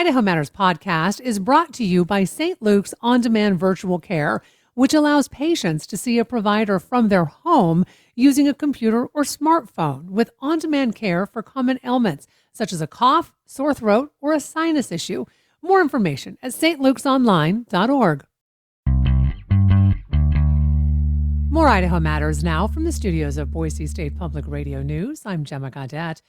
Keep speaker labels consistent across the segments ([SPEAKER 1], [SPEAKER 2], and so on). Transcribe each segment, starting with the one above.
[SPEAKER 1] Idaho Matters podcast is brought to you by St. Luke's On Demand Virtual Care, which allows patients to see a provider from their home using a computer or smartphone with on demand care for common ailments such as a cough, sore throat, or a sinus issue. More information at stlukesonline.org. More Idaho Matters now from the studios of Boise State Public Radio News. I'm Gemma Gaudette.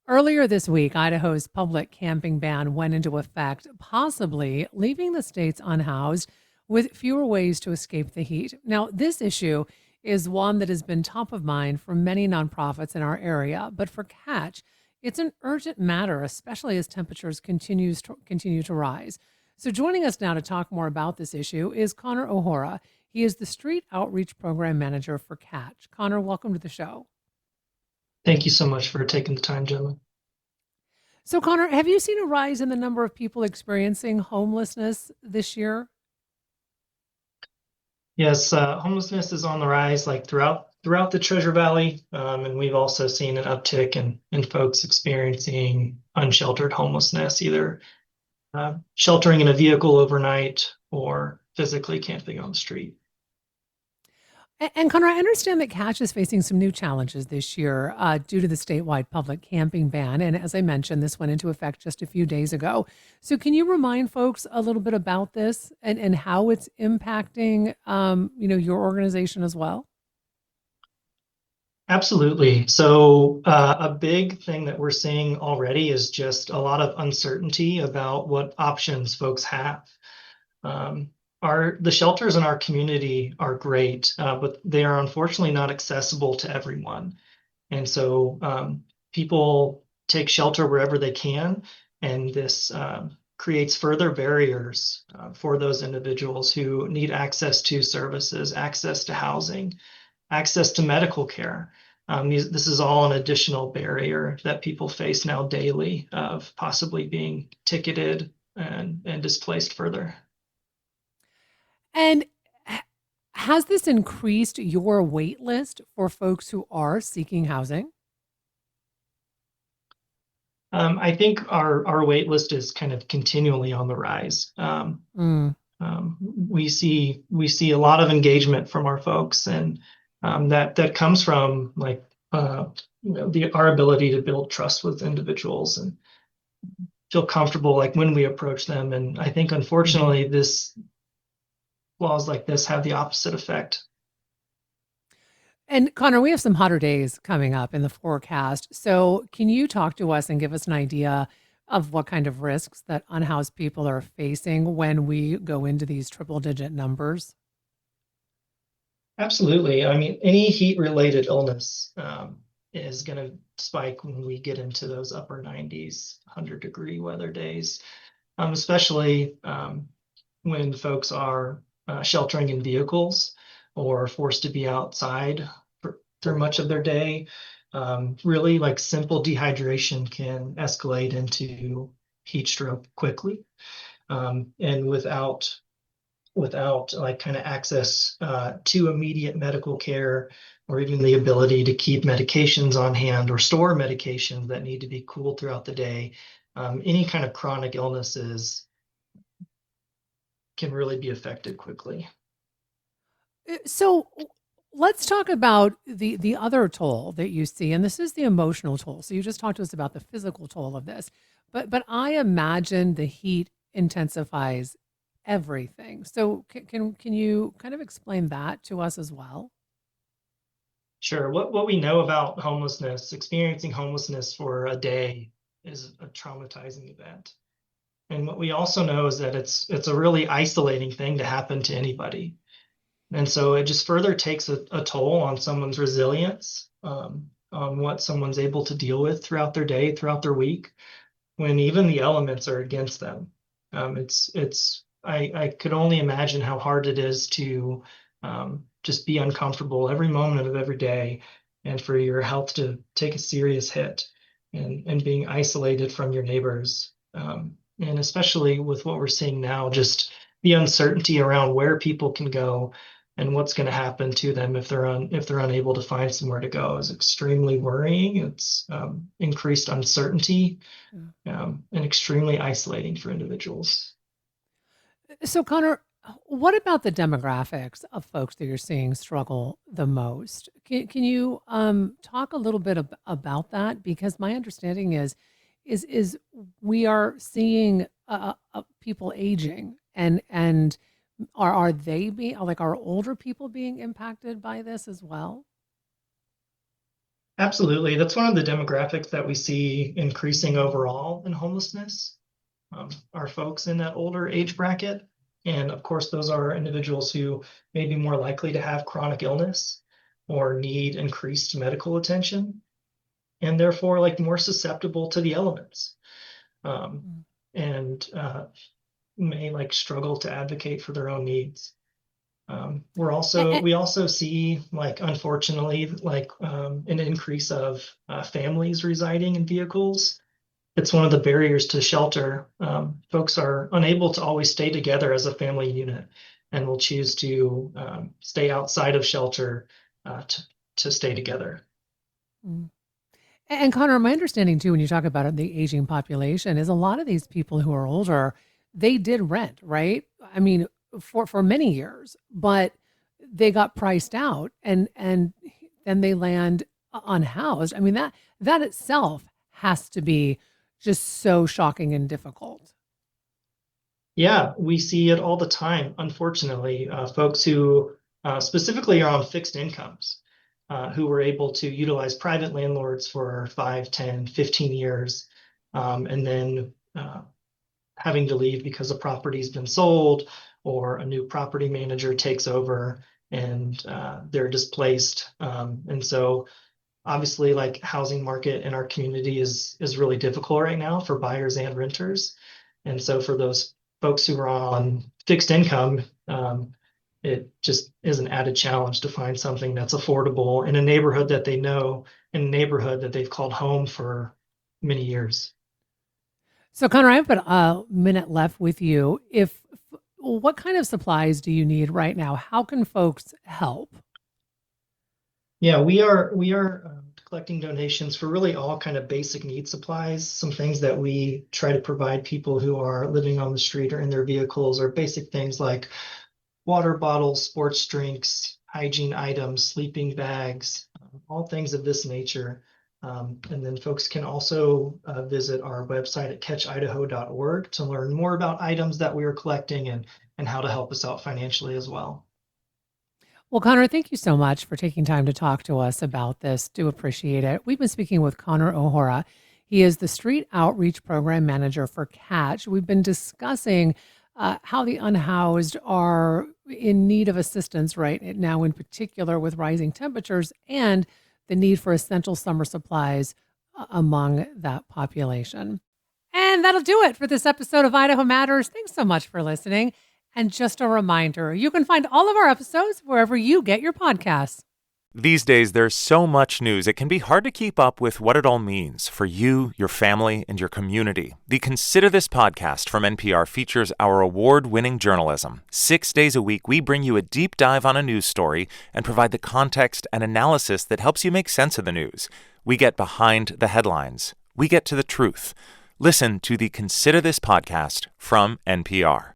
[SPEAKER 1] Earlier this week, Idaho's public camping ban went into effect, possibly leaving the states unhoused with fewer ways to escape the heat. Now, this issue is one that has been top of mind for many nonprofits in our area, but for Catch, it's an urgent matter, especially as temperatures continue to rise. So joining us now to talk more about this issue is Connor O'Hora. He is the Street Outreach Program Manager for Catch. Connor, welcome to the show.
[SPEAKER 2] Thank you so much for taking the time, Gemma.
[SPEAKER 1] So, Connor, have you seen a rise in the number of people experiencing homelessness this year?
[SPEAKER 2] Yes, homelessness is on the rise, like throughout the Treasure Valley, and we've also seen an uptick in folks experiencing unsheltered homelessness, either sheltering in a vehicle overnight or physically camping on the street.
[SPEAKER 1] And Connor, I understand that Catch is facing some new challenges this year due to the statewide public camping ban. And as I mentioned, this went into effect just a few days ago. So can you remind folks a little bit about this and how it's impacting, your organization as well?
[SPEAKER 2] Absolutely. So a big thing that we're seeing already is just a lot of uncertainty about what options folks have. The shelters in our community are great, but they are unfortunately not accessible to everyone. And so people take shelter wherever they can, and this creates further barriers for those individuals who need access to services, access to housing, access to medical care. This is all an additional barrier that people face now daily of possibly being ticketed and displaced further.
[SPEAKER 1] And has this increased your wait list for folks who are seeking housing?
[SPEAKER 2] I think our wait list is kind of continually on the rise. We see a lot of engagement from our folks, and that comes from our ability to build trust with individuals and feel comfortable like when we approach them. And I think unfortunately laws like this have the opposite effect.
[SPEAKER 1] And Connor, we have some hotter days coming up in the forecast. So can you talk to us and give us an idea of what kind of risks that unhoused people are facing when we go into these triple-digit numbers?
[SPEAKER 2] Absolutely. I mean, any heat-related illness is going to spike when we get into those upper 90s, 100-degree weather days, especially when folks are sheltering in vehicles or forced to be outside through much of their day. Really, like simple dehydration can escalate into heat stroke quickly, and without like kind of access to immediate medical care or even the ability to keep medications on hand or store medications that need to be cooled throughout the day. Any kind of chronic illnesses can really be affected quickly.
[SPEAKER 1] So let's talk about the other toll that you see, and this is the emotional toll. So you just talked to us about the physical toll of this, but I imagine the heat intensifies everything. So can you kind of explain that to us as well?
[SPEAKER 2] Sure. What we know about homelessness, experiencing homelessness for a day is a traumatizing event. And what we also know is that it's a really isolating thing to happen to anybody. And so it just further takes a toll on someone's resilience, on what someone's able to deal with throughout their day, throughout their week, when even the elements are against them. I could only imagine how hard it is to just be uncomfortable every moment of every day, and for your health to take a serious hit, and being isolated from your neighbors. And especially with what we're seeing now, just the uncertainty around where people can go, and what's going to happen to them if they're unable to find somewhere to go is extremely worrying. It's increased uncertainty, and extremely isolating for individuals.
[SPEAKER 1] So, Connor, what about the demographics of folks that you're seeing struggle the most? Can you talk a little bit about that? Because my understanding is we are seeing people aging, and are they being like are older people being impacted by this as well?
[SPEAKER 2] Absolutely. That's one of the demographics that we see increasing overall in homelessness, are folks in that older age bracket. And of course, those are individuals who may be more likely to have chronic illness or need increased medical attention, and therefore like more susceptible to the elements, um,
[SPEAKER 1] Mm.
[SPEAKER 2] and may like struggle to advocate for their own needs. We also see like unfortunately like an increase of families residing in vehicles. It's one of the barriers to shelter. Folks are unable to always stay together as a family unit and will choose to stay outside of shelter uh, to, to stay together.
[SPEAKER 1] Mm. And Connor, my understanding too, when you talk about the aging population, is a lot of these people who are older, they did rent, right? I mean, for many years, but they got priced out, and then they land unhoused. I mean, that itself has to be just so shocking and difficult.
[SPEAKER 2] Yeah, we see it all the time, unfortunately. Folks who specifically are on fixed incomes, who were able to utilize private landlords for 5, 10, 15 years, and then having to leave because the property's been sold or a new property manager takes over and they're displaced. And so obviously like housing market in our community is really difficult right now for buyers and renters. And so for those folks who are on fixed income, it just is an added challenge to find something that's affordable in a neighborhood that they know, in a neighborhood that they've called home for many years.
[SPEAKER 1] So, Connor, I have about a minute left with you. If what kind of supplies do you need right now? How can folks help?
[SPEAKER 2] Yeah, we are collecting donations for really all kind of basic need supplies. Some things that we try to provide people who are living on the street or in their vehicles are basic things like water bottles, sports drinks, hygiene items, sleeping bags, all things of this nature. And then folks can also visit our website at catchidaho.org to learn more about items that we are collecting and how to help us out financially as well.
[SPEAKER 1] Well, Connor, thank you so much for taking time to talk to us about this. Do appreciate it. We've been speaking with Connor O'Hora. He is the Street Outreach Program Manager for Catch. We've been discussing how the unhoused are in need of assistance right now, in particular with rising temperatures and the need for essential summer supplies among that population. And that'll do it for this episode of Idaho Matters. Thanks so much for listening. And just a reminder, you can find all of our episodes wherever you get your podcasts.
[SPEAKER 3] These days, there's so much news, it can be hard to keep up with what it all means for you, your family, and your community. The Consider This podcast from NPR features our award-winning journalism. 6 days a week, we bring you a deep dive on a news story and provide the context and analysis that helps you make sense of the news. We get behind the headlines. We get to the truth. Listen to the Consider This podcast from NPR.